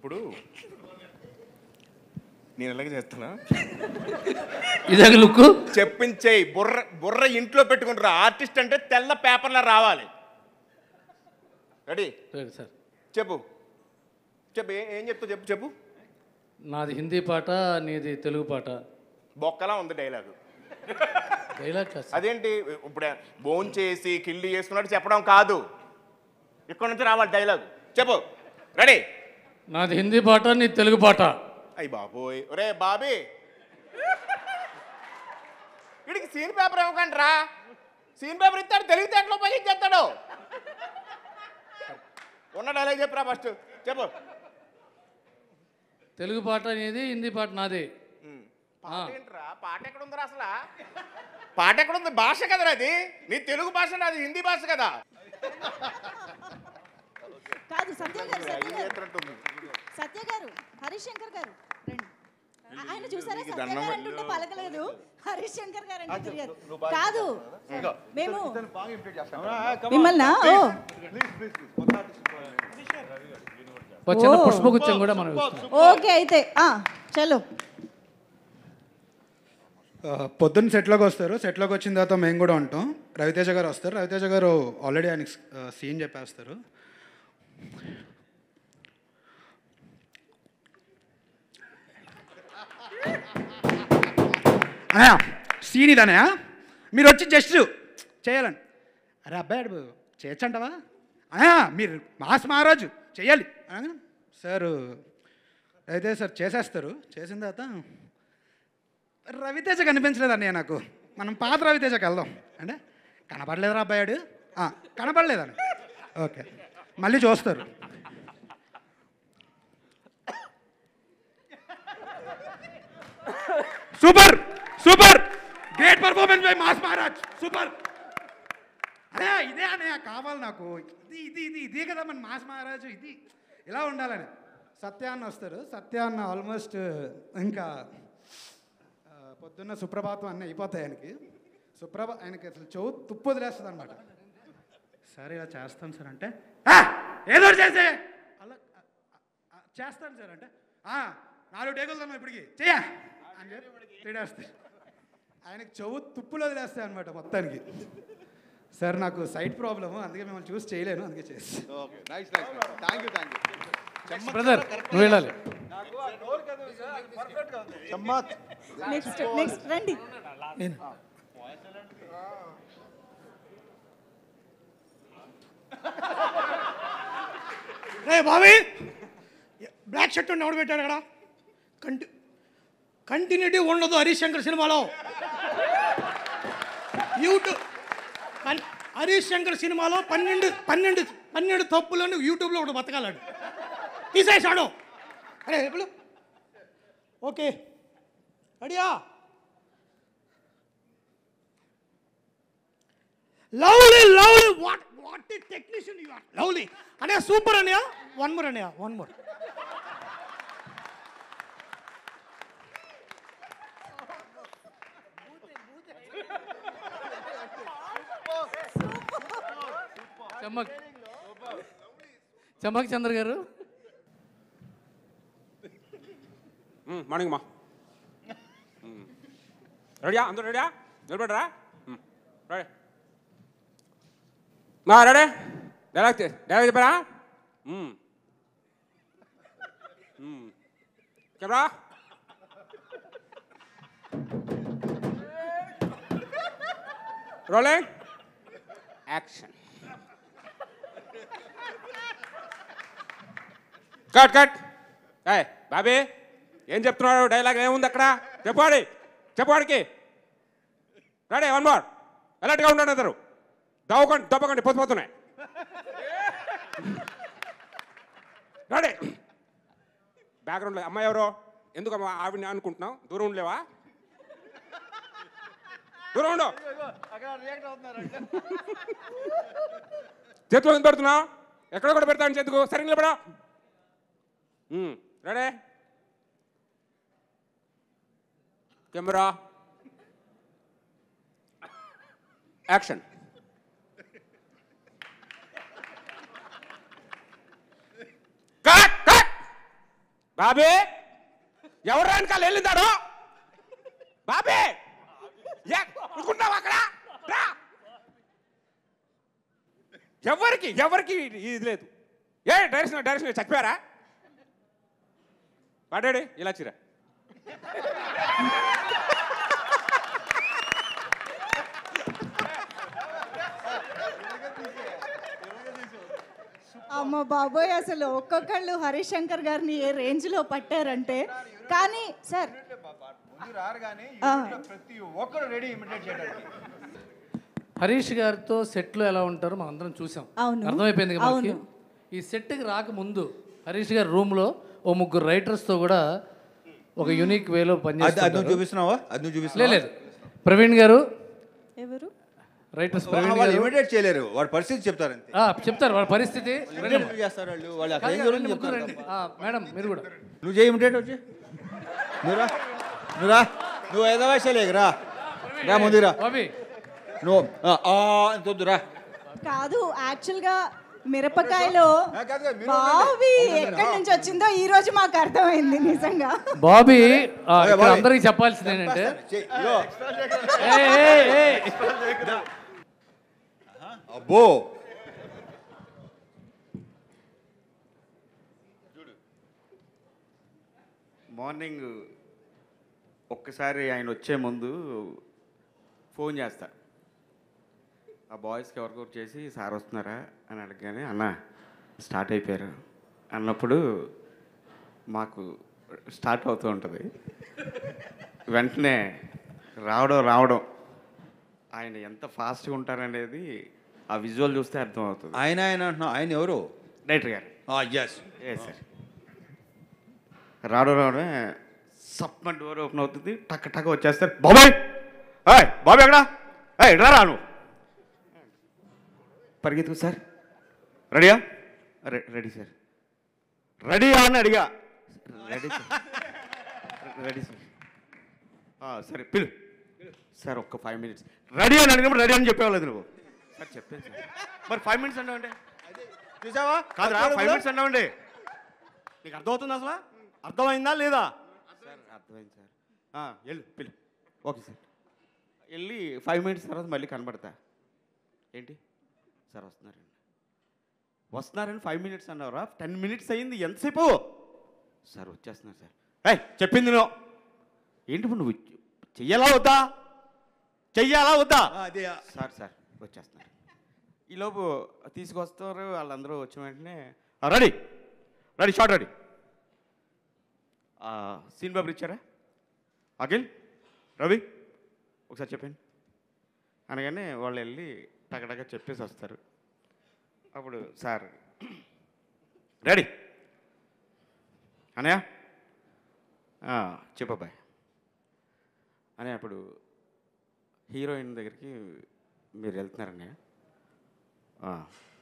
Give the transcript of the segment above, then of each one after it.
ఇప్పుడు నేను ఎలాగ చేస్తున్నా ఇదే లుక్ చెప్పించేయి. బుర్ర ఇంట్లో పెట్టుకుంటారు. ఆర్టిస్ట్ అంటే తెల్ల పేపర్లో రావాలి. Ready sir. చెప్పు చెప్పు ఏం చెప్తావు చెప్పు చెప్పు. నాది హిందీ పాట, నీది తెలుగు పాట. బొక్కలా ఉంది డైలాగు. డైలాగ్ అదేంటి ఇప్పుడు బోన్ చేసి కిల్లి చేసుకున్నట్టు చెప్పడం కాదు, ఇక్కడ నుంచి రావాలి డైలాగు. చెప్పు. రెడీ. నాది హిందీ పాట, నీది తెలుగు పాట. అయ్యి బాబోయ్, ఒరే బాబీ, వీడికి సీన్ పేపర్ ఇవ్వకండి రా. సీన్ పేపర్ ఇస్తాడు, తెలివితేటలో ఉపయోగించేస్తాడు. ఉన్న డైలాగ్ చెప్పురా ఫస్ట్. చెప్పు. తెలుగు పాట నీది, హిందీ పాట నాది. పాట ఏంట్రా? పాట ఎక్కడ ఉందిరా అసలు? పాట ఎక్కడ ఉంది? భాష కదరా అది. నీ తెలుగు భాష, నాది హిందీ భాష కదా. కాదు సత్య గారు, హరీష్ శంకర్ గారు రండి. ఆయన చూసారా, సత్య గారు అంటుంటే పలకలేదు, హరీష్ శంకర్ గారు అంటే తిరిగారు. కాదు మేము మిమ్మల్ని చిన్న పుష్పగుచ్చం కూడా మనం. ఓకే అయితే చలో. పొద్దున్న సెట్లోకి వస్తారు. సెట్లోకి వచ్చిన తర్వాత మేము కూడా ఉంటాం. రవితేజ గారు వస్తారు. రవితేజ గారు ఆల్రెడీ ఆయనకి సీన్ చెప్పేస్తారు. అన్నయ్య సీన్ ఇదన్నయ్య, మీరు వచ్చి జస్ట్ చేయాలని. అరే అబ్బాయి అడు చేయొచ్చంటవా? మీరు మాస్ మహారాజు చేయాలి సార్. అయితే సార్ చేసేస్తారు. చేసిన తర్వాత రవితేజ కనిపించలేదు అన్నయ్య నాకు. మనం పాత రవితేజకి వెళ్దాం అంటే, కనపడలేదురా అబ్బాయాడు, కనపడలేదని. ఓకే మళ్ళీ చూస్తారు. Super super, great performance by mass Maharaj, super. అదే ఇదే అన్నయ్య కావాలి నాకు. ఇది ఇది ఇది ఇదే కదా మన మాస్ మహారాజు, ఇది ఇలా ఉండాలని. సత్యాన్న వస్తారు. సత్యాన్న ఆల్మోస్ట్ ఇంకా పొద్దున్న సుప్రభాతం అన్నీ అయిపోతాయి ఆయనకి. ఆయనకి అసలు చెవు తుప్పు వదిలేస్తుంది అనమాట. సార్ ఇలా చేస్తాను సార్ అంటే, ఏదో చేసే అలా చేస్తాను సార్ అంటే, 4 టేకులు తను ఇప్పటికి చెయ్య అని చెప్పి తిడేస్తాయి. ఆయనకి చెవు తుప్పులు వదిలేస్తాయి అనమాట మొత్తానికి. సార్ నాకు సైట్ ప్రాబ్లము, అందుకే మిమ్మల్ని చూసి చేయలేను, అందుకే చేసి. బ్రదర్ నువ్వు వెళ్ళాలి. నెక్స్ట్ రండి. రే బాబీ, బ్లాక్ షర్ట్ ఎవడు పెట్టాడు అక్కడ? కంటిన్యూటీ ఉండదు హరీష్ శంకర్ సినిమాలో. యూట్యూబ్ హరీష్ శంకర్ సినిమాలో 12 తప్పులను యూట్యూబ్లో ఒకటి బతకాలాడు, తీసేసాడు. అరే ఎప్పుడు ఓకే రెడీయా? Lovely lovely, what the technician you are. Lovely అనే సూపర్ అన్నయ్య. వన్ మోర్ అన్నయ్య, one more. Chammak Chandra garu. Morning మా. రెడీయా? అందరూ రెడీయా? నిలబడరా? రెడీ మా. రెడీ? డైలాగ్ చెప్పారా? Camera rolling action. Cut cut. Bobby ఏం చెప్తున్నాడు? డైలాగ్ ఏముంది అక్కడ? చెప్పాడికి. రెడీ? 1 మోర్. ఎలర్ట్గా ఉండండి అందరు. దవ్వకండి పొద్దుపోతున్నాయి. రెడీ? బ్యాక్గ్రౌండ్లో అమ్మాయి ఎవరో? ఎందుకు ఆవిడని అనుకుంటున్నావు? దూరం ఉండలేవా? దూరం ఉండు. చేతిలో ఎందుకు పెడుతున్నావు? ఎక్కడ కూడా పెడతాను చేతుకు. సరిగ్గా నిలబడా. Ready? Camera action. Cut cut. బాబే ఎవరు వెనకాల వెళ్ళిందాడు బాబే అనుకుంటావు అక్కడ రా. ఎవరికి ఇది లేదు. డైరెక్షన్ చచ్చిపోయారా? పాడాడు ఇలా చిరా. అమ్మ బాబోయ్, అసలు ఒక్కొక్కళ్ళు హరీష్ శంకర్ గారిని ఏ రేంజ్లో పట్టారంటే. కానీ సార్ ప్రతి ఒక్కరు రెడీ ఇమిటేట్ చేయడానికి. హరీష్ గారితో సెట్లో ఎలా ఉంటారో మనం అందరం చూసాం. అవును. అర్థమైపోయింది కదా మనకి. అవును. ఈ సెట్కి రాకముందు హరీష్ గారి రూమ్లో ఓ ముగ్గురు రైటర్స్తో కూడా ఒక యూనిక్ వేలో పనిచేస్తారు. చూపిస్తున్నావా? అది నువ్వు చూపిస్తున్నా? లేదు, ప్రవీణ్ గారు ఎవరు? రైటర్స్ ప్రవీణ్ వాళ్ళు గారు ఇమిటేట్ చేయలేరు, వాడి పరిస్థితి చెప్తారు అంతే. చెప్తారు వాళ్ళ పరిస్థితి. చేస్తారు వాళ్ళు అక్కడ ఏం రండి, జరుగుతుందో ముగ్గురు చెప్తారు. రండి. మేడం మీరు కూడా నువ్వు చేయి ఇమిటేట్ వచ్చి నువ్వురా నువ్వు ఐదో వయసులేక రా ముందురా బాబీ. నువ్వు వద్దురా. కాదు, యాక్చువల్గా మిరపకాయలో బావి ఎక్కడి నుంచి వచ్చిందో ఈ రోజు మాకు అర్థమైంది నిజంగా. బాబీ ఇక్కడ అందరికి చెప్పాల్సింది ఏంటంటే అబ్బో మార్నింగ్ ఒక్కసారి ఆయన వచ్చే ముందు ఫోన్ చేస్తా. ఆ బాయ్స్కి ఎవరికొకరు చేసి సార్ వస్తున్నారా అని అడగగానే అన్న స్టార్ట్ అయిపోయారు అన్నప్పుడు మాకు స్టార్ట్ అవుతూ ఉంటుంది. వెంటనే రావడం ఆయన ఎంత ఫాస్ట్గా ఉంటారనేది ఆ విజువల్ చూస్తే అర్థమవుతుంది. ఆయన అంటున్నావు, ఆయన ఎవరు? డైరెక్టర్ గారు. ఎస్ ఏ సార్ రావడమే సప్మ డోర్ ఓపెన్ అవుతుంది, టక్ టక్ వచ్చేస్తారు. బాబాయ్ బాబాయ్ ఎక్కడా? ఎట్లా రాను పరిగెత్తుకు సార్. రెడీయా? Ready sir. రెడీయా అని అడిగా. Ready sir. Ready sir. సరే పిలు సార్. ఒక్క 5 minutes. రెడీ అని అడిగినప్పుడు రెడీ అని చెప్పేవాళ్ళది నువ్వు. సార్ చెప్పాను సార్. మరి 5 minutes అన్నావండి. చూసావా? కాదురా 5 minutes అన్నావండి. నీకు అర్థమవుతుంది అసలు? అర్థమైందా లేదా? సార్ అర్థమైంది సార్. వెళ్ళు పిలు. Okay sir. వెళ్ళి 5 minutes తర్వాత మళ్ళీ కనబడతా. ఏంటి సార్ వస్తున్నారని 5 minutes అన్నారా? 10 minutes అయింది. ఎంతసేపు? సార్ వచ్చేస్తున్నారు సార్. చెప్పింది నువ్వు ఏంటి ఇప్పుడు నువ్వు చెయ్యాలా వద్దా? సార్ వచ్చేస్తున్నారు. ఈలోపు తీసుకొస్తారు. వాళ్ళందరూ వచ్చిన వెంటనే ready shot ready. Scene paper ఇచ్చారా? అఖిల్, రవి ఒకసారి చెప్పండి అనగానే వాళ్ళు వెళ్ళి టగటగ చెప్పేసి వస్తారు. అప్పుడు సార్ రెడీ అనయా చెప్పబ్బాయి అని. అప్పుడు హీరోయిన్ దగ్గరికి మీరు వెళ్తున్నారన్నయ్య.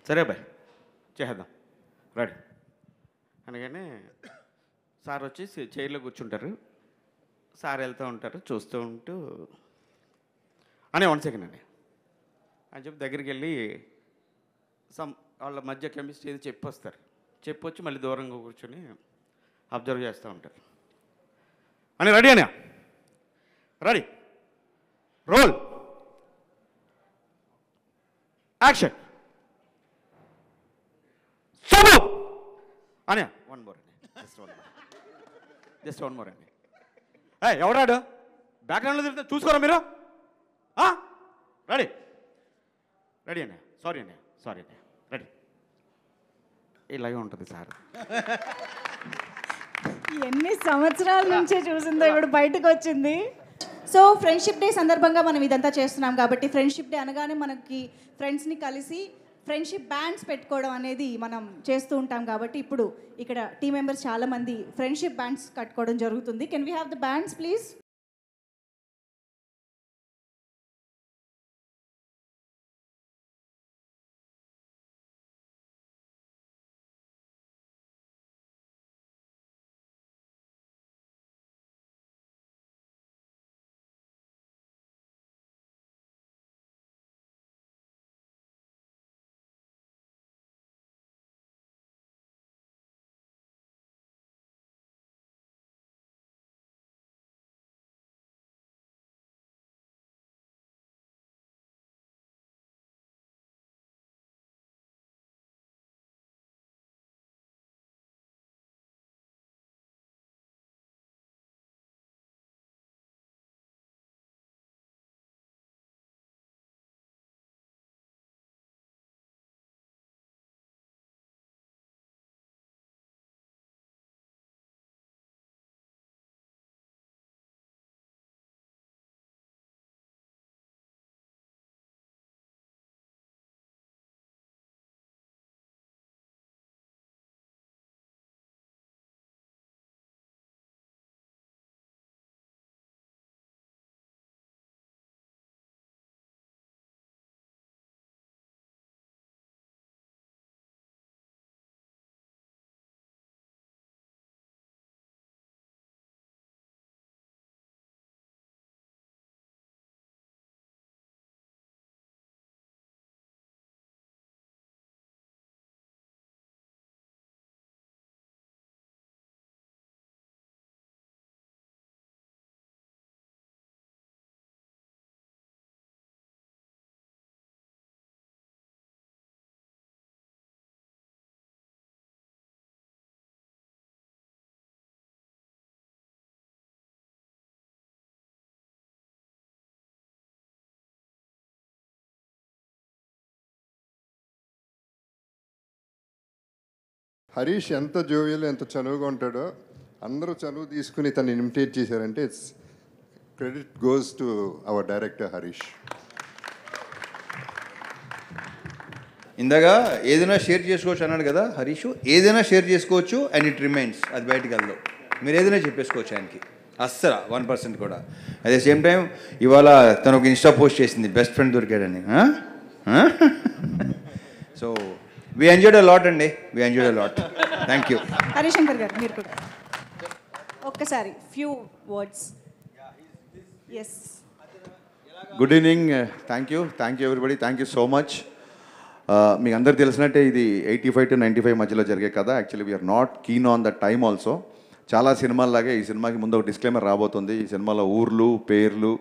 సరే అబ్బాయి చేద్దాం రెడీ అనగానే సార్ వచ్చి చైర్లో కూర్చుంటారు. సార్ వెళ్తూ ఉంటారు, చూస్తూ ఉంటూ 1 second అని చెప్పి దగ్గరికి వెళ్ళి వాళ్ళ మధ్య కెమిస్ట్రీ ఏది చెప్పొస్తారు. చెప్పొచ్చి మళ్ళీ దూరంగా కూర్చొని అబ్జర్వ్ చేస్తూ ఉంటారు. రెడీ అనే రెడీ రోల్ యాక్షన్ సోము అనే 1 more జస్ట్ 1 more అండి. ఎవడాడు బ్యాక్గ్రౌండ్లో తిరుగుతా చూసుకోరా మీరు? రెడీ అన్నయ్య. సారీ అన్నయ్య రెడీ. ఇలాగే ఉంటుంది సార్. ఎన్ని సంవత్సరాల నుంచే చూసిందో ఇప్పుడు బయటకు వచ్చింది. సో ఫ్రెండ్షిప్ డే సందర్భంగా మనం ఇదంతా చేస్తున్నాం కాబట్టి ఫ్రెండ్షిప్ డే అనగానే మనకి ఫ్రెండ్స్ని కలిసి ఫ్రెండ్షిప్ బ్యాండ్స్ పెట్టుకోవడం అనేది మనం చేస్తూ ఉంటాం. కాబట్టి ఇప్పుడు ఇక్కడ టీం మెంబర్స్ చాలామంది ఫ్రెండ్షిప్ బ్యాండ్స్ కట్టుకోవడం జరుగుతుంది. Can we have the bands please? Harish ఎంత జోవియల్ ఎంత చనువుగా ఉంటాడో అందరూ చనువు తీసుకుని తను ఇమిటేట్ చేశారంటే it's credit goes to our director Harish. ఇందాక ఏదైనా షేర్ చేసుకోవచ్చు అన్నాడు కదా హరీష్, ఏదైనా షేర్ చేసుకోవచ్చు అండ్ ఇట్ రిమైన్స్, అది బయటికి వెళ్ళదు. మీరు ఏదైనా చెప్పేసుకోవచ్చు ఆయనకి, అస్సలు 1% కూడా. అట్ ద సేమ్ టైం ఇవాళ తను ఒక ఇన్స్టా పోస్ట్ చేసింది బెస్ట్ ఫ్రెండ్ దొరికాడని. So we enjoyed a lot అండి, we enjoyed a lot. Thank you. Harishankar గారు మీరు కూడా ఒక్కసారి few words. Yes, good evening, thank you everybody, thank you so much. మీకు అందరు తెలిసినట్టే ఇది 85 to 95 మధ్యలో జరిగే కదా. Actually we're not keen on the time also. చాలా సినిమాల్లాగే ఈ సినిమాకి ముందు ఒక డిస్క్లైమర్ రాబోతుంది. ఈ సినిమాలో ఊర్లు, పేర్లు,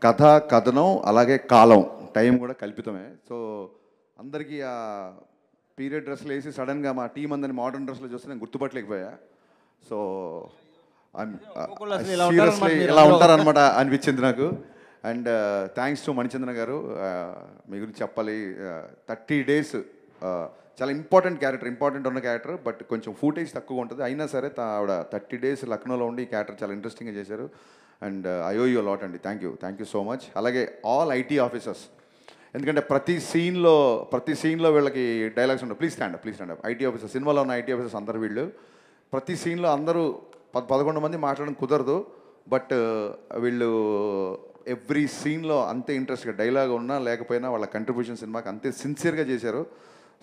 కథ, కథనం, అలాగే కాలం, టైం కూడా కల్పితమే. సో అందరికీ ఆ పీరియడ్ డ్రెస్లు వేసి సడన్గా మా టీం అందరిని మోడర్న్ డ్రెస్లో చూస్తే నేను గుర్తుపట్టలేకపోయా. సో సీరియస్లీ ఇలా ఉంటారనమాట అనిపించింది నాకు. అండ్ థ్యాంక్స్ టు మణిచంద్ర గారు, మీ గురించి చెప్పాలి. 30 days చాలా ఇంపార్టెంట్ ఉన్న క్యారెక్టర్, బట్ కొంచెం ఫూటేజ్ తక్కువ ఉంటుంది. అయినా సరే ఆవిడ 30 days లక్నోలో ఉండి ఈ క్యారెక్టర్ చాలా ఇంట్రెస్టింగ్గా చేశారు. And I owe you lot అండి, థ్యాంక్ యూ సో మచ్. అలాగే ఆల్ ఐటీ ఆఫీసర్స్, ఎందుకంటే ప్రతి సీన్లో వీళ్ళకి డైలాగ్స్ ఉంటాయి. Please stand up. IT officers, సినిమాలో ఉన్న ఐటీ ఆఫీసర్స్ అందరు వీళ్ళు. ప్రతి సీన్లో అందరూ 11 మంది మాట్లాడడం కుదరదు, బట్ వీళ్ళు ఎవ్రీ సీన్లో అంతే ఇంట్రెస్ట్గా, డైలాగ్ ఉన్నా లేకపోయినా వాళ్ళ కంట్రిబ్యూషన్ సినిమాకి అంతే సిన్సియర్గా చేశారు.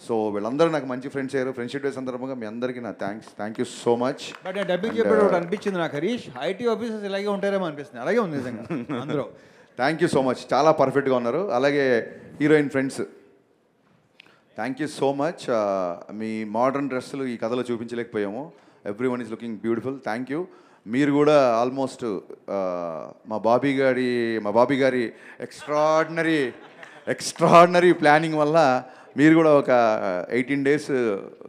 సో వీళ్ళందరూ నాకు మంచి ఫ్రెండ్స్ అయ్యారు. ఫ్రెండ్షిప్ డే సందర్భంగా మీ అందరికీ నా thank you so much. But dubbing చెప్పేటప్పుడు అనిపించింది నాకు హరీష్, ఐటీ ఆఫీసర్స్ ఇలాగే ఉంటారేమో అనిపిస్తుంది. అలాగే ఉంది నిజంగా అందరూ. థ్యాంక్ యూ సో మచ్, చాలా పర్ఫెక్ట్గా ఉన్నారు. అలాగే heroine friends, thank you so much. మీ మోడర్న్ డ్రెస్సులు ఈ కథలో చూపించలేకపోయాము. Every one is looking beautiful. Thank you. మీరు కూడా ఆల్మోస్ట్ మా బాబీ గారి ఎక్స్ట్రాడినరీ ప్లానింగ్ వల్ల మీరు కూడా ఒక 18 days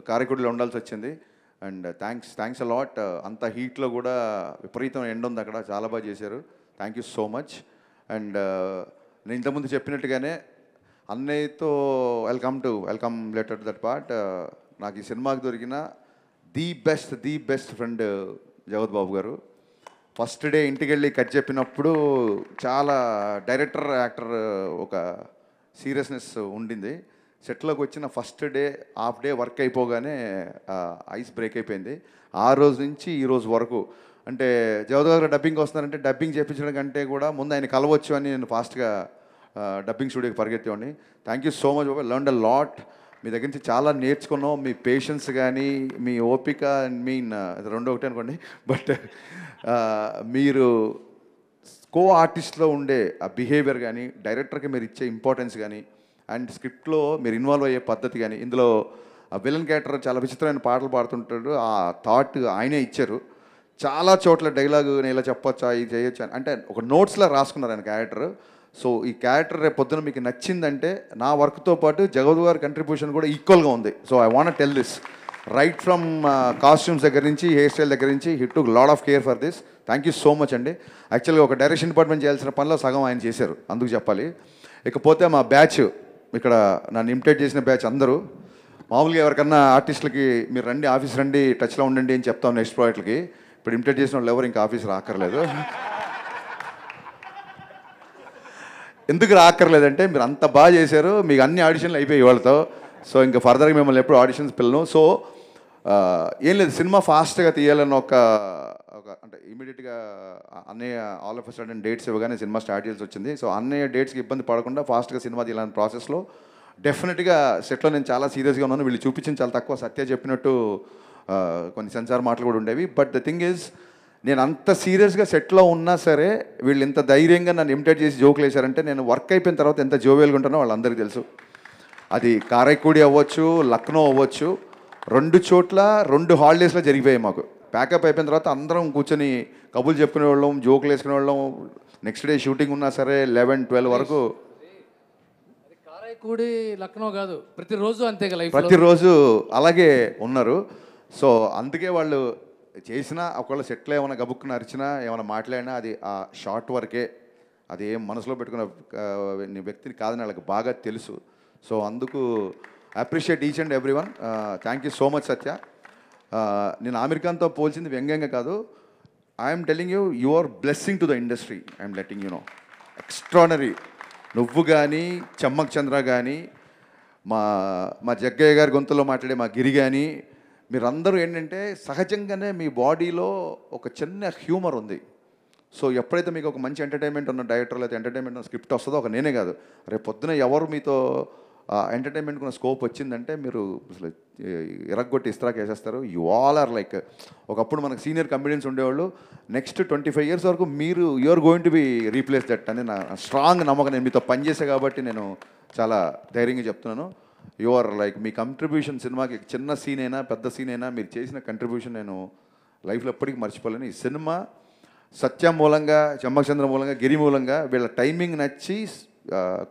కారైకుడిలో ఉండాల్సి వచ్చింది. And thanks a lot. అంత హీట్లో కూడా విపరీతం ఎండ ఉంది అక్కడ, చాలా బాగా చేశారు. Thank you so much. And నేను ఇంతకుముందు చెప్పినట్టుగానే అన్నయ్యతో welcome letter to that part. నాకు ఈ సినిమాకి దొరికిన ది బెస్ట్ ఫ్రెండ్ జగత్ బాబు గారు. ఫస్ట్ డే ఇంటికి వెళ్ళి కట్ చెప్పినప్పుడు చాలా డైరెక్టర్ యాక్టర్ ఒక సీరియస్నెస్ ఉండింది. సెట్లోకి వచ్చిన first day half day work అయిపోగానే ఐస్ బ్రేక్ అయిపోయింది. ఆ రోజు నుంచి ఈ రోజు వరకు, అంటే జగత్ గారు డబ్బింగ్ వస్తున్నారంటే డబ్బింగ్ చేయించడం కంటే కూడా ముందు ఆయన కలవచ్చు అని నేను ఫాస్ట్గా డబ్బింగ్ స్టూడియోకి పరిగెత్తేవాడిని. థ్యాంక్ యూ సో మచ్ బాబా, లర్న్డ్ అ లాట్. మీ దగ్గర నుంచి చాలా నేర్చుకున్నాం. మీ పేషెన్స్ కానీ, మీ ఓపిక, రెండు ఒకటే అనుకోండి, బట్ మీరు కో ఆర్టిస్ట్లో ఉండే ఆ బిహేవియర్ కానీ, డైరెక్టర్కి మీరు ఇచ్చే ఇంపార్టెన్స్ కానీ, అండ్ స్క్రిప్ట్లో మీరు ఇన్వాల్వ్ అయ్యే పద్ధతి కానీ, ఇందులో ఆ విలన్ క్యారెక్టర్ చాలా విచిత్రమైన పాటలు పాడుతుంటాడు. ఆ థాట్ ఆయనే ఇచ్చారు. చాలా చోట్ల డైలాగు నేను ఇలా చెప్పొచ్చా, ఇది చేయొచ్చా అంటే ఒక నోట్స్లో రాసుకున్నారు ఆయన క్యారెక్టర్. సో ఈ క్యారెక్టర్ రేపు పొద్దున మీకు నచ్చిందంటే నా వర్క్తో పాటు జగద్ గారి కంట్రిబ్యూషన్ కూడా ఈక్వల్గా ఉంది. So I want tell this, right from costumes దగ్గర నుంచి, హెయిర్ స్టైల్ దగ్గర నుంచి, he took lot of care for this. Thank you so much అండి. యాక్చువల్గా ఒక డైరెక్షన్ డిపార్ట్మెంట్ చేయాల్సిన పనిలో సగం ఆయన చేశారు, అందుకు చెప్పాలి. ఇకపోతే మా బ్యాచ్, ఇక్కడ నన్ను ఇమిటేట్ చేసిన బ్యాచ్ అందరూ, మామూలుగా ఎవరికన్నా ఆర్టిస్టులకి మీరు రండి, ఆఫీస్ రండి, టచ్లో ఉండండి అని చెప్తాం నెక్స్ట్ ప్రాజెక్ట్కి. ఇప్పుడు ఇమిటేట్ చేసిన వాళ్ళు ఎవరు ఇంకా ఆఫీస్ రాక్కర్లేదు. ఎందుకు రాక్కర్లేదంటే మీరు అంత బాగా చేశారు, మీకు అన్ని ఆడిషన్లు అయిపోయాయి వాళ్ళతో. సో ఇంకా ఫర్దర్గా మిమ్మల్ని ఎప్పుడు ఆడిషన్స్ పిల్లను. సో ఏం లేదు, సినిమా ఫాస్ట్గా తీయాలని ఒక అంటే ఇమీడియట్గా అన్నయ్య ఆల్ ఆఫ్ సడన్ డేట్స్ ఇవ్వగానే సినిమా స్టార్ట్ చేయాల్సి వచ్చింది. సో అన్నయ్య డేట్స్కి ఇబ్బంది పడకుండా ఫాస్ట్గా సినిమా తీయాలని ప్రాసెస్లో డెఫినెట్గా సెట్లో నేను చాలా సీరియస్గా ఉన్నాను. వీళ్ళు చూపించింది చాలా తక్కువ, సత్య చెప్పినట్టు కొన్ని సెన్సార్ మాటలు కూడా ఉండేవి. బట్ ద థింగ్ ఈజ్, నేను అంత సీరియస్గా సెట్లో ఉన్నా సరే వీళ్ళు ఎంత ధైర్యంగా నన్ను ఇమిటేట్ చేసి జోకులు వేశారంటే, నేను వర్క్ అయిపోయిన తర్వాత ఎంత జోవియల్గా ఉంటానో వాళ్ళందరికీ తెలుసు. అది కారైక్కుడి అవ్వచ్చు, లక్నో అవ్వచ్చు, 2 చోట్ల 2 హాలిడేస్లో జరిగిపోయాయి మాకు. ప్యాకప్ అయిపోయిన తర్వాత అందరం కూర్చొని కబుర్లు చెప్పుకునే వాళ్ళం, జోకులు వేసుకునే వాళ్ళం. నెక్స్ట్ డే షూటింగ్ ఉన్నా సరే 11-12 వరకు. కారైక్కుడి లక్నో కాదు, ప్రతిరోజు అంతే, ప్రతిరోజు అలాగే ఉన్నారు. సో అందుకే వాళ్ళు చేసినా, ఒకవేళ సెట్లో ఏమైనా గబుక్కున అరిచినా, ఏమైనా మాట్లాడినా అది ఆ షార్ట్ వరకే, అది ఏం మనసులో పెట్టుకున్న వ్యక్తిని కాదని వాళ్ళకి బాగా తెలుసు. సో అందుకు appreciate each and every one. Thank you so much Satya. నేను ఆమిర్ ఖాన్తో పోల్చింది వ్యంగ్యంగా కాదు. I'm telling you, you are blessing to the industry. I'm letting you know. Extraordinary. నువ్వు కానీ, చమ్మక్ చంద్ర కానీ, మా జగ్గయ్య గారి గొంతులో మాట్లాడే మా గిరి కానీ, మీరందరూ ఏంటంటే సహజంగానే మీ బాడీలో ఒక చిన్న హ్యూమర్ ఉంది. సో ఎప్పుడైతే మీకు ఒక మంచి ఎంటర్టైన్మెంట్ ఉన్న డైరెక్టర్ లేదా ఎంటర్టైన్మెంట్ ఉన్న స్క్రిప్ట్ వస్తుందో, ఒక నేనే కాదు, రేపు పొద్దున ఎవరు మీతో ఎంటర్టైన్మెంట్ ఉన్న స్కోప్ వచ్చిందంటే మీరు అసలు ఇరగ్గొట్టి ఇస్త్రాక్ వేసేస్తారు. యు ఆల్ ఆర్ లైక్, ఒకప్పుడు మనకు సీనియర్ కమెడియన్స్ ఉండేవాళ్ళు, నెక్స్ట్ 25 years వరకు మీరు you're going to be replace that అని నా స్ట్రాంగ్ నమ్మకం. నేను మీతో పనిచేసే కాబట్టి నేను చాలా ధైర్యంగా చెప్తున్నాను. యు ఆర్ లైక్, మీ కంట్రిబ్యూషన్ సినిమాకి చిన్న సీన్ అయినా పెద్ద సీన్ అయినా మీరు చేసిన కంట్రిబ్యూషన్ నేను లైఫ్లో ఎప్పటికీ మర్చిపోలేను. ఈ సినిమా సత్యం మూలంగా, చమ్మక్ చంద్ర మూలంగా, గిరి మూలంగా వీళ్ళ టైమింగ్ నచ్చి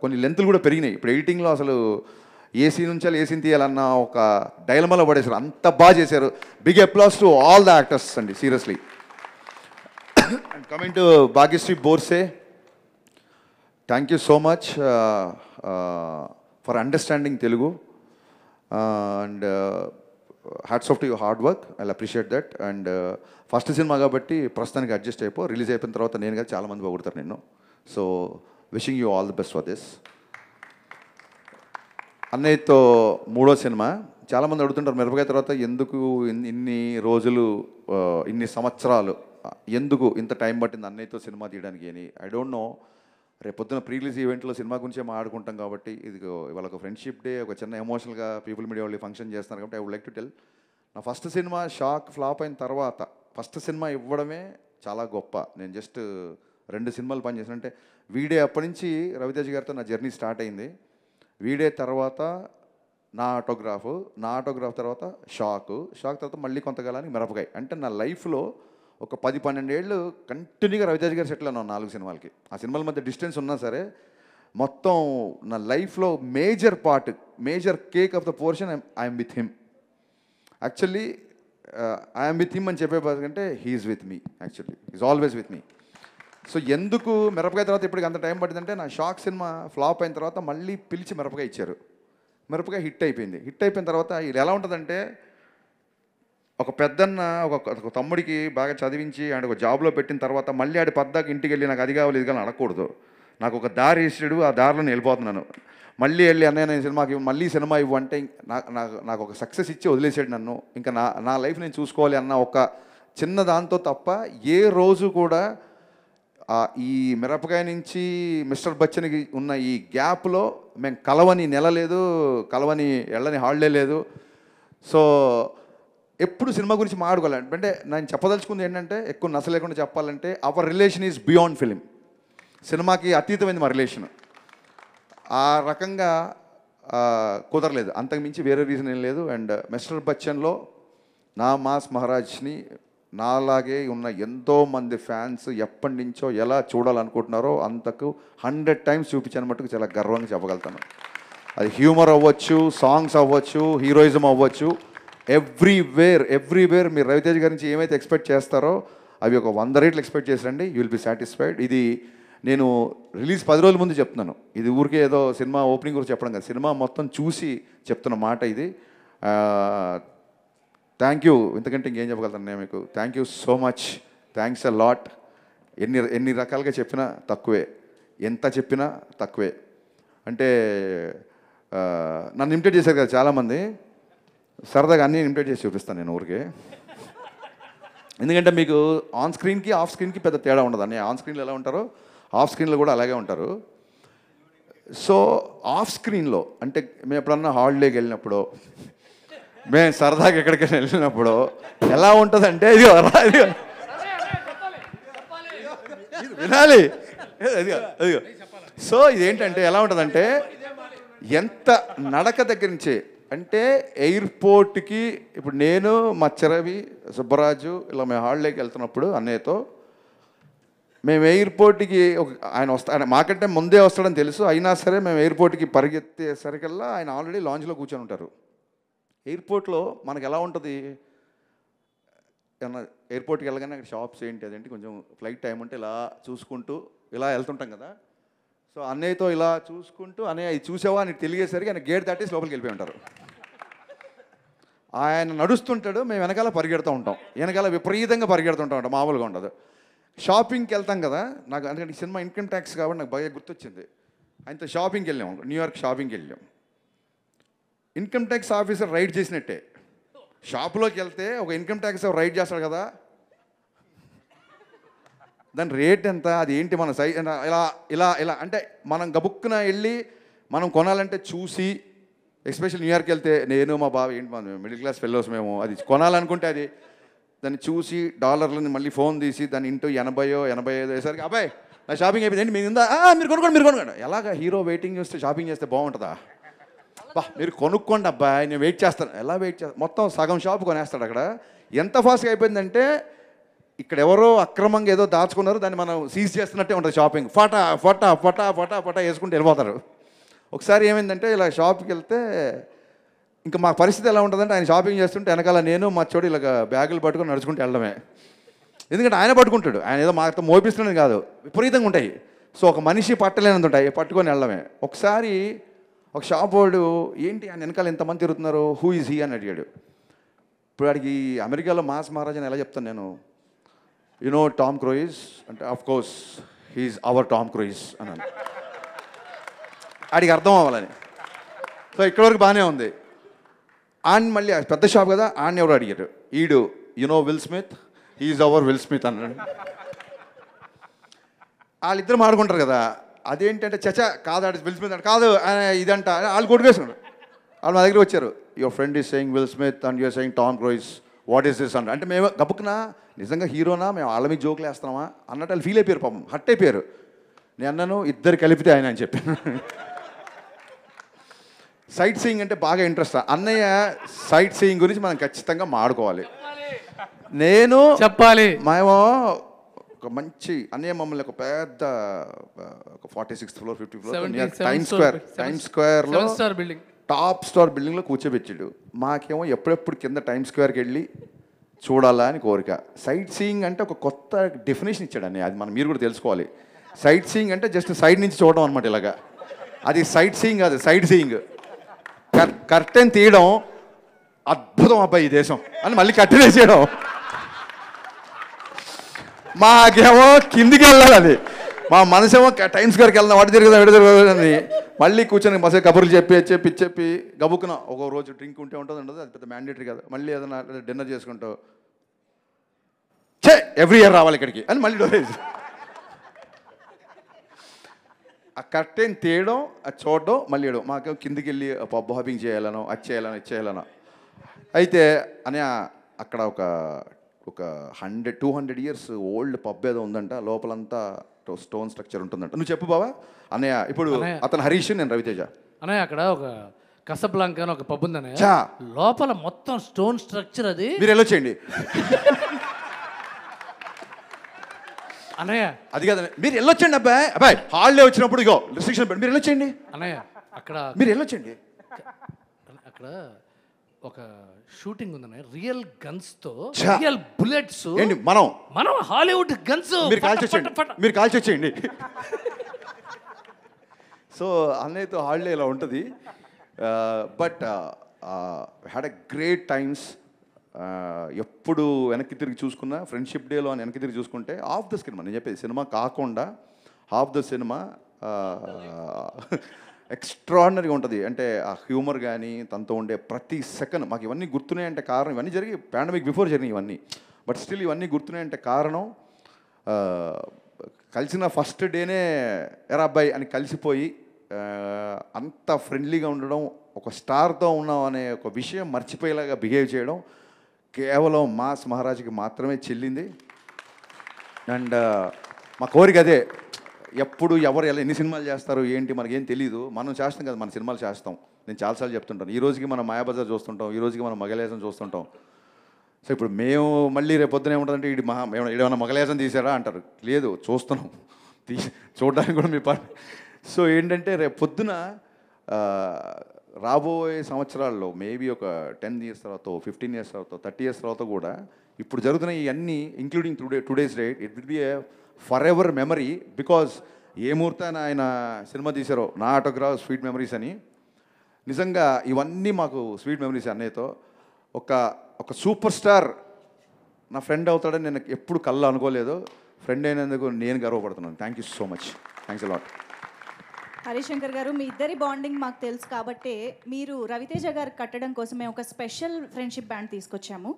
కొన్ని లెంతులు కూడా పెరిగినాయి. ఇప్పుడు ఎడిటింగ్లో అసలు ఏ సీన్ ఉంచాలి, ఏ సీన్ తీయాలన్న ఒక డైలమాలో పడేశారు. అంత బాగా చేశారు. Big applause to all the actors అండి, seriously. And coming to Bhagyashri Borse, thank you so much for understanding Telugu. And hats off to your hard work. I appreciate that. And first cinema కాబట్టి ప్రస్తుతానికి అడ్జస్ట్ అయిపో. రిలీజ్ అయిపోయిన తర్వాత నేను కదా చాలామంది పొగుడతారు నిన్ను. So wishing you all the best for this. అన్నయ్యతో 3వ సినిమా. చాలామంది అడుగుతుంటారు మిరపకాయ తర్వాత ఎందుకు ఇన్ని రోజులు, ఇన్ని సంవత్సరాలు, ఎందుకు ఇంత టైం పట్టింది అన్నయ్యతో సినిమా తీయడానికి అని. I don't know. రేపొద్దున ప్రీ రిలీజ్ ఈవెంట్లో సినిమా గురించే మాట్లాడుకుంటాం కాబట్టి, ఇది ఇవాళ ఒక ఫ్రెండ్షిప్ డే, ఒక చిన్న ఎమోషనల్గా పీపుల్ మీడియా వాళ్ళు ఫంక్షన్ చేస్తున్నారు కాబట్టి I would like to tell, నా ఫస్ట్ సినిమా షాక్ ఫ్లాప్ అయిన తర్వాత ఫస్ట్ సినిమా ఇవ్వడమే చాలా గొప్ప. నేను జస్ట్ 2 సినిమాలు పనిచేసిన, అంటే వీడే అప్పటి నుంచి రవితేజ గారితో నా జర్నీ స్టార్ట్ అయింది. వీడే తర్వాత నా ఆటోగ్రాఫ్ తర్వాత షాక్ తర్వాత మళ్ళీ కొంతకాలానికి మిరపకాయ. అంటే నా లైఫ్లో ఒక 10-12 ఏళ్ళు కంటిన్యూగా రవితేజ గారు సెటిల్ అన్నాను 4 సినిమాలకి. ఆ సినిమాల మధ్య డిస్టెన్స్ ఉన్నా సరే మొత్తం నా లైఫ్లో major part, major cake of the portion I'm with him. Actually I'm with him అని చెప్పే కంటే he's with me. Actually is always with me. So ఎందుకు మిరపకాయ తర్వాత ఇప్పటికి అంత టైం పట్టిందంటే, నా షాక్ సినిమా ఫ్లాప్ అయిన తర్వాత మళ్ళీ పిలిచి మిరపకాయ ఇచ్చారు. మిరపకాయ హిట్ అయిపోయింది. హిట్ అయిపోయిన తర్వాత ఇది ఎలా ఉంటుందంటే, ఒక పెద్దన్న ఒక తమ్ముడికి బాగా చదివించి ఆడ ఒక జాబ్లో పెట్టిన తర్వాత మళ్ళీ ఆడి పద్దాకి ఇంటికి వెళ్ళి నాకు అది కావాలి ఇది కావాలి అడగకూడదు. నాకు ఒక దారి ఇస్తాడు, ఆ దారిలో నేను వెళ్ళిపోతున్నాను. మళ్ళీ వెళ్ళి అన్నయ్య నేను సినిమాకి మళ్ళీ సినిమా ఇవ్వు అంటే నాకు ఒక సక్సెస్ ఇచ్చి వదిలేసాడు నన్ను. ఇంకా నా లైఫ్ నేను చూసుకోవాలి అన్న ఒక చిన్న దాంతో తప్ప ఏ రోజు కూడా ఈ మిరపకాయ నుంచి మిస్టర్ బచ్చన్కి ఉన్న ఈ గ్యాప్లో మేము కలవని నెల లేదు, కలవని వెళ్ళని హాలిడే లేదు. సో ఎప్పుడు సినిమా గురించి మాట్లాడుకోవాలి. అంటే నేను చెప్పదలుచుకుంది ఏంటంటే, ఎక్కువ నచ్చ లేకుండా చెప్పాలంటే, hour relation is beyond film. సినిమాకి అతీతమైంది మా రిలేషన్. ఆ రకంగా కుదరలేదు, అంతకుమించి వేరే రీజన్ ఏం లేదు. అండ్ మిస్టర్ బచ్చన్లో నా మాస్ మహారాజ్ని నాలాగే ఉన్న ఎంతోమంది ఫ్యాన్స్ ఎప్పటి నుంచో ఎలా చూడాలనుకుంటున్నారో అంతకు 100 times చూపించాను మట్టుకు చాలా గర్వంగా చెప్పగలుగుతాను. అది హ్యూమర్ అవ్వచ్చు, సాంగ్స్ అవ్వచ్చు, హీరోయిజం అవ్వచ్చు, ఎవ్రీవేర్ మీరు రవితేజ గారి నుంచి ఏమైతే ఎక్స్పెక్ట్ చేస్తారో అవి ఒక 100 రెట్లు ఎక్స్పెక్ట్ చేసిరండి. You will be satisfied. ఇది నేను రిలీజ్ 10 రోజుల ముందు చెప్తున్నాను. ఇది ఊరికే ఏదో సినిమా ఓపెనింగ్ గురించి చెప్పడం కాదు, సినిమా మొత్తం చూసి చెప్తున్న మాట ఇది. Thank you. ఇంతకంటే ఇంకేం చెప్పగలుగుతాను నేను మీకు. Thank you so much. Thanks a lot. ఎన్ని రకాలుగా చెప్పినా తక్కువే, ఎంత చెప్పినా తక్కువే. అంటే నన్ను ఇమిటేట్ చేశారు కదా చాలామంది, సరదాగా అన్నీ ఇమిటేట్ చేసి చూపిస్తాను నేను ఊరికే. ఎందుకంటే మీకు ఆన్ స్క్రీన్కి ఆఫ్ స్క్రీన్కి పెద్ద తేడా ఉండదు. అన్నీ ఆన్ స్క్రీన్లో ఎలా ఉంటారో ఆఫ్ స్క్రీన్లో కూడా అలాగే ఉంటారు. సో ఆఫ్ స్క్రీన్లో అంటే మేము ఎప్పుడన్నా హాలిడేకి వెళ్ళినప్పుడు, మేము సరదాగా ఎక్కడికైనా వెళ్ళినప్పుడు ఎలా ఉంటుందంటే, ఇది వినాలి. అదిగో. సో ఇదేంటంటే ఎలా ఉంటుందంటే, ఎంత నడక దగ్గర నుంచే అంటే ఎయిర్పోర్ట్కి ఇప్పుడు నేను మా చెరవి సుబ్బరాజు ఇలా మేము హాలిడేకి వెళ్తున్నప్పుడు అన్నయ్యతో మేము ఎయిర్పోర్ట్కి ఆయన మాకంటే ముందే వస్తాడని తెలుసు, అయినా సరే మేము ఎయిర్పోర్ట్కి పరిగెత్తేసరికల్లా ఆయన ఆల్రెడీ లాంచ్లో కూర్చొని ఉంటారు. ఎయిర్పోర్ట్లో మనకు ఎలా ఉంటుంది, ఏమన్నా ఎయిర్పోర్ట్కి వెళ్ళగానే అక్కడ షాప్స్ ఏంటి అదేంటి కొంచెం ఫ్లైట్ టైం ఉంటే ఇలా చూసుకుంటూ ఇలా వెళ్తుంటాం కదా. సో అన్నయ్యతో ఇలా చూసుకుంటూ అన్నయ్య ఇది చూసావా అని తెలియసరికి ఆయన గేట్ దాటేసి లోపలికి వెళ్ళిపోయి ఉంటారు. ఆయన నడుస్తుంటాడు, మేము వెనకాల పరిగెడుతూ ఉంటాం, వెనకాల విపరీతంగా పరిగెడుతుంటాం, మామూలుగా ఉండదు. షాపింగ్కి వెళ్తాం కదా, నాకు ఎందుకంటే ఈ సినిమా ఇన్కమ్ ట్యాక్స్ కాబట్టి నాకు బాగా గుర్తొచ్చింది. ఆయనతో షాపింగ్కి వెళ్ళాం, న్యూయార్క్ షాపింగ్కి వెళ్ళాం. ఇన్కమ్ ట్యాక్స్ ఆఫీసర్ రైడ్ చేసినట్టే. షాపులోకి వెళ్తే ఒక ఇన్కమ్ ట్యాక్స్ రైడ్ చేస్తాడు కదా, దాని రేట్ ఎంత, అది ఏంటి, మన సైజ్ ఇలా ఇలా ఇలా అంటే మనం గబుక్కున వెళ్ళి మనం కొనాలంటే చూసి, ఎస్పెషల్ న్యూయార్క్ వెళ్తే నేను మా బావ ఏంటి మన మిడిల్ క్లాస్ ఫెలోస్ మేము, అది కొనాలనుకుంటే అది దాన్ని చూసి డాలర్లని మళ్ళీ ఫోన్ తీసి దాన్ని ఇంటూ 80-85 వేసరికి అబ్బాయి నా షాపింగ్ అయిపోయింది ఏంటి మీరు ఉందా, మీరు కొనుక్కోండి. ఎలాగ హీరో వెయిటింగ్ చేస్తే షాపింగ్ చేస్తే బాగుంటుందా, బా మీరు కొనుక్కోండి అబ్బాయి నేను వెయిట్ చేస్తాను. ఎలా వెయిట్ చేస్తాను, మొత్తం సగం షాప్ కొనేస్తాడు అక్కడ. ఎంత ఫాస్ట్గా అయిపోయిందంటే ఇక్కడ ఎవరో అక్రమంగా ఏదో దాచుకున్నారు, దాన్ని మనం సీజ్ చేస్తున్నట్టే ఉంటుంది షాపింగ్. ఫటా ఫటా ఫటా ఫటా ఫటా వేసుకుంటూ వెళ్ళిపోతారు. ఒకసారి ఏమైందంటే ఇలా షాప్కి వెళ్తే ఇంకా మా పరిస్థితి ఎలా ఉంటుందంటే ఆయన షాపింగ్ చేస్తుంటే వెనకాల నేను మా చోటు ఇలాగ బ్యాగులు పట్టుకొని నడుచుకుంటూ వెళ్ళడమే. ఎందుకంటే ఆయన పట్టుకుంటాడు, ఆయన ఏదో మాతో మోపిస్తున్నది కాదు, విపరీతంగా ఉంటాయి. సో ఒక మనిషి పట్టలేనంత ఉంటాయి, పట్టుకొని వెళ్ళడమే. ఒకసారి ఒక షాప్ వాడు ఏంటి ఆయన వెనకాల ఎంతమంది తిరుగుతున్నారు, హూ ఈజ్ హీ అని అడిగాడు. ఇప్పుడు వాడికి అమెరికాలో మాస్ మహారాజ్ అని ఎలా చెప్తాను నేను, యు నో టామ్ క్రూయిజ్ అంటే of course he's our Tom Cruise అన్నాను. ఆడికి అర్థం అవ్వాలని. సో ఇక్కడ వరకు బాగానే ఉంది. ఆన్ మళ్ళీ పెద్ద షాప్ కదా, ఆన్ ఎవరు అడిగారు, ఈడు you know Will Smith, he's our Will Smith అన్నాడు. వాళ్ళిద్దరు మాడుకుంటారు కదా, అదేంటంటే చచా కాదు విల్ స్మిత్ అంటే కాదు ఇదంట, వాళ్ళు కొట్టుకేసుకున్నారు. వాళ్ళు మా దగ్గర వచ్చారు, your friend is saying Will Smith and you're saying Tom Cruise, what is this అంటే మేము గబుక్కునా నిజంగా హీరోనా మేము వాళ్ళ మీద జోకులు వేస్తున్నామా అన్నట్టు వాళ్ళు ఫీల్ అయిపోయారు, పాపం హట్ అయిపోయారు. నేను అన్నాను ఇద్దరు కలిపితే ఆయన అని చెప్పాను. సైట్ సీయింగ్ అంటే బాగా ఇంట్రెస్ట్. అన్నయ్య సైట్ సీయింగ్ గురించి మనం ఖచ్చితంగా మాడుకోవాలి. నేను చెప్పాలి, మేము ఒక మంచి అన్నయ్య మమ్మల్ని ఒక పెద్ద ఒక 46th floor 50th floor time స్క్వేర్లో బిల్డింగ్ టాప్ స్టార్ బిల్డింగ్లో కూర్చోబెట్టాడు. మాకేమో ఎప్పుడెప్పుడు కింద టైమ్ స్క్వేర్కి వెళ్ళి చూడాలా అని కోరిక. సైట్ సీయింగ్ అంటే ఒక కొత్త డెఫినేషన్ ఇచ్చాడు అన్నయ్య, అది మనం మీరు కూడా తెలుసుకోవాలి. సైట్ సీయింగ్ అంటే జస్ట్ సైడ్ నుంచి చూడడం అనమాట ఇలాగా, అది సైట్ సీయింగ్ కాదు, సైడ్ సీయింగ్. కర్టెన్ తీయడం అద్భుతం అబ్బాయి ఈ దేశం అని మళ్ళీ కర్టెన్ వేసేయడం, మాకేమో కిందికి వెళ్ళాలి. అది మా మనసేమో టైమ్ స్క్వేర్కి వెళ్దాం, వాటి తిరుగుదాం ఎడ తిరుగుదని మళ్ళీ కూర్చొని మసే కబుర్లు చెప్పి గబుక్కున ఒక రోజు డ్రింక్ ఉంటే ఉంటుంది ఉండదు, అది పెద్ద మ్యాండేటరీ కాదు. మళ్ళీ ఏదైనా డిన్నర్ చేసుకుంటావు ఎవ్రీ ఇయర్ రావాలి ఇక్కడికి అని మళ్ళీ డోరేజ్. ఆ కర్టెన్ తీయడం, అది చూడడం, మళ్ళీ వేయడం. మాకు కిందికి వెళ్ళి పబ్ హాపింగ్ చేయాలనో అది చేయాలనో ఇది చేయాలనో. అయితే అని అక్కడ ఒక 100-200 years ఓల్డ్ పబ్ ఏదో ఉందంట, లోపలంతా స్టోన్ స్ట్రక్చర్ ఉంటుందంట. నువ్వు చెప్పు బావా అన్నయ్య. ఇప్పుడు అతను హరీష్, నేను రవితేజ. అన్నయ్య అక్కడ ఒక కసబ్లాంకా అని ఒక పబ్ ఉంది అన్నయ్య, లోపల మొత్తం స్టోన్ స్ట్రక్చర్. అది మీరు వెళ్ళొచ్చేయండి అన్నయ్య, అది కదా మీరు వెళ్ళొచ్చండి అబ్బాయి హాలిడే వచ్చినప్పుడు ఇగో రిస్ట్రిక్షన్ మీరు వెళ్ళొచ్చేయండి అన్నయ్య. అక్కడ మీరు వెళ్ళొచ్చండి. అక్కడ ఒక షూటింగ్ ఉందన్నయ్య, రియల్ గన్స్ తో, రియల్ బుల్లెట్స్. ఏంటి మనం హాలీవుడ్ గన్స్ మీరు కాల్చి వచ్చేయండి. సో అన్నయ్యతో హాలిడే ఇలా ఉంటుంది. But had a great times. ఎప్పుడు వెనక్కి తిరిగి చూసుకున్నా, ఫ్రెండ్షిప్ డేలో అని వెనక్కి తిరిగి చూసుకుంటే హాఫ్ ద సినిమా, నేను చెప్పేది సినిమా కాకుండా హాఫ్ ద సినిమా ఎక్స్ట్రాడినరీగా ఉంటుంది. అంటే ఆ హ్యూమర్ కానీ తనతో ఉండే ప్రతి సెకండ్ మాకు ఇవన్నీ గుర్తున్నాయంటే కారణం, ఇవన్నీ జరిగి పాండమిక్ బిఫోర్ జరిగినాయి ఇవన్నీ, బట్ స్టిల్ ఇవన్నీ గుర్తున్నాయంటే కారణం కలిసిన ఫస్ట్ డేనే ఎరా అబ్బాయి అని కలిసిపోయి అంత ఫ్రెండ్లీగా ఉండడం, ఒక స్టార్తో ఉన్నాం అనే ఒక విషయం మర్చిపోయేలాగా బిహేవ్ చేయడం కేవలం మాస్ మహారాజ్కి మాత్రమే చెల్లింది. అండ్ మా కోరిక అదే, ఎప్పుడు ఎవరు ఎలా ఎన్ని సినిమాలు చేస్తారు ఏంటి మనకేం తెలీదు, మనం చేస్తాం కదా, మన సినిమాలు చేస్తాం. నేను చాలాసార్లు చెప్తుంటాను, ఈ రోజుకి మనం మాయాబజార్ చూస్తుంటాం, ఈ రోజుకి మనం మగలేసం చూస్తుంటాం. సో ఇప్పుడు మేము మళ్ళీ రేపు పొద్దున ఏముంటుందంటే ఏమైనా మగలేసం తీసారా అంటారు. లేదు, చూస్తున్నాం, చూడడానికి కూడా మీ పని. సో ఏంటంటే రేపు పొద్దున రాబోయే సంవత్సరాల్లో మేబీ ఒక 10 years తర్వాత, 15 years తర్వాత, 30 years తర్వాత కూడా ఇప్పుడు జరుగుతున్న ఇవన్నీ including today's date, it will be a forever memory. Because ఏ ముహూర్తాన్ని ఆయన సినిమా తీశారో నా ఆటోగ్రాఫ్ స్వీట్ మెమరీస్ అని. నిజంగా ఇవన్నీ మాకు స్వీట్ మెమరీస్ అన్నయ్యతో. ఒక సూపర్ స్టార్ నా ఫ్రెండ్ అవుతాడని నేను ఎప్పుడు కళ్ళు అనుకోలేదు. ఫ్రెండ్ అయినందుకు నేను గర్వపడుతున్నాను. Thank you so much. Thanks a lot. Harishankar గారు, మీ ఇద్దరి బాండింగ్ మాకు తెలుసు కాబట్టి మీరు రవితేజ గారు కట్టడం కోసం మేము ఒక స్పెషల్ ఫ్రెండ్షిప్ బ్యాండ్ తీసుకొచ్చాము.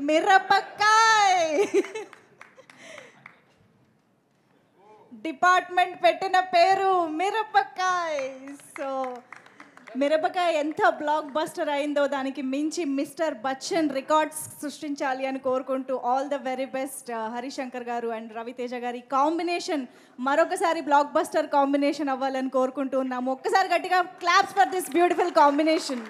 మిరపకాయ్ డిపార్ట్మెంట్ పెట్టిన పేరు మిరపకాయ్. సో మిరపకాయ ఎంత బ్లాక్ బస్టర్ అయిందో దానికి మించి మిస్టర్ బచ్చన్ రికార్డ్స్ సృష్టించాలి అని కోరుకుంటూ all the very best Harishankar గారు అండ్ రవితేజ గారి కాంబినేషన్ మరొకసారి బ్లాక్ బస్టర్ కాంబినేషన్ అవ్వాలని కోరుకుంటూ ఉన్నాము. ఒక్కసారి గట్టిగా claps for this beautiful combination.